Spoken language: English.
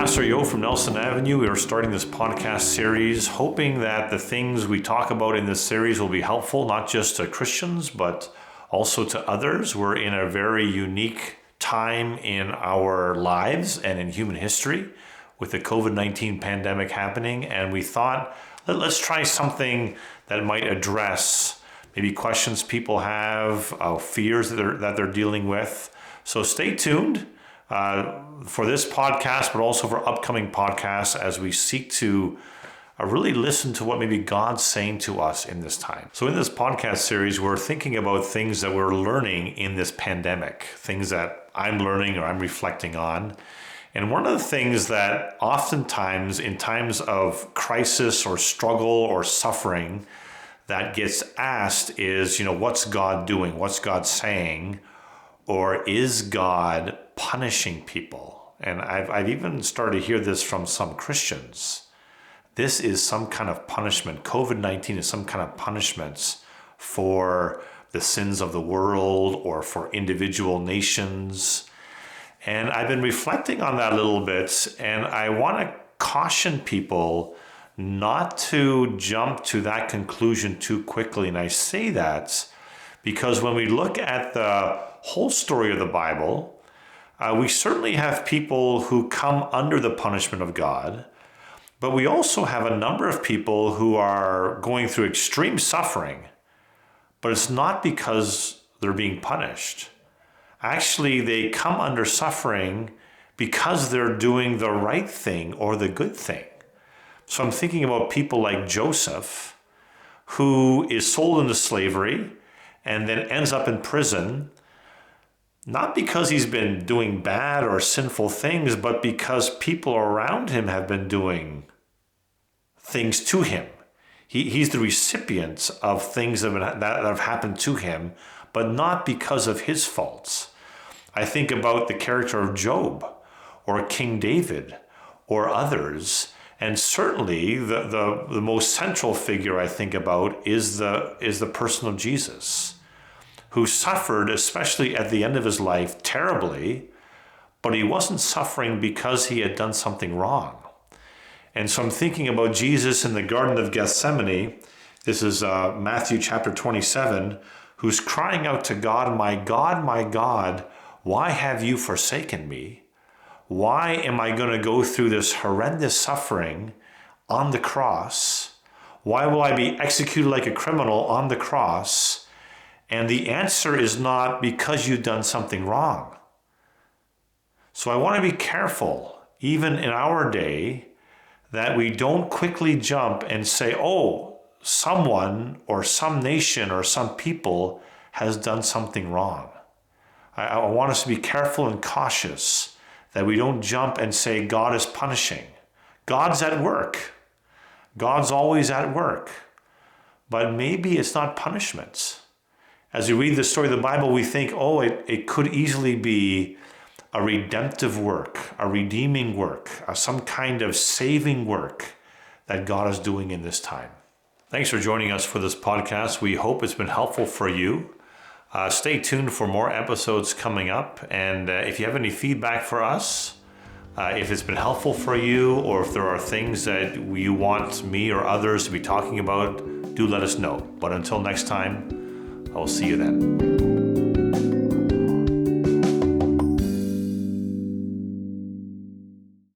Pastor Yo from Nelson Avenue. We are starting this podcast series, hoping that the things we talk about in this series will be helpful, not just to Christians, but also to others. We're in a very unique time in our lives and in human history with the COVID-19 pandemic happening, and we thought, let's try something that might address maybe questions people have, fears that they're dealing with. So stay tuned for this podcast, but also for upcoming podcasts as we seek to really listen to what maybe God's saying to us in this time. So in this podcast series, we're thinking about things that we're learning in this pandemic, things that I'm learning or I'm reflecting on. And one of the things that oftentimes in times of crisis or struggle or suffering that gets asked is, what's God doing? What's God saying? Or is God punishing people? And I've even started to hear this from some Christians. This is some kind of punishment. COVID-19 is some kind of punishments for the sins of the world or for individual nations. And I've been reflecting on that a little bit, and I want to caution people not to jump to that conclusion too quickly. And I say that because when we look at the whole story of the Bible, we certainly have people who come under the punishment of God, but we also have a number of people who are going through extreme suffering, but it's not because they're being punished. Actually, they come under suffering because they're doing the right thing or the good thing. So I'm thinking about people like Joseph, who is sold into slavery and then ends up in prison, not because he's been doing bad or sinful things, but because people around him have been doing things to him. He's the recipient of things that have happened to him, but not because of his faults. I think about the character of Job or King David or others, and certainly the most central figure I think about is the person of Jesus, who suffered, especially at the end of his life, terribly, but he wasn't suffering because he had done something wrong. And so I'm thinking about Jesus in the Garden of Gethsemane. This is Matthew chapter 27, who's crying out to God, my God, why have you forsaken me? Why am I going to go through this horrendous suffering on the cross? Why will I be executed like a criminal on the cross? And the answer is not because you've done something wrong. So I want to be careful, even in our day, that we don't quickly jump and say, oh, someone or some nation or some people has done something wrong. I want us to be careful and cautious that we don't jump and say God is punishing. God's at work. God's always at work. But maybe it's not punishments. As we read the story of the Bible, we think, it could easily be a redemptive work, a redeeming work, some kind of saving work that God is doing in this time. Thanks for joining us for this podcast. We hope it's been helpful for you. Stay tuned for more episodes coming up. And if you have any feedback for us, if it's been helpful for you, or if there are things that you want me or others to be talking about, do let us know. But until next time, I will see you then.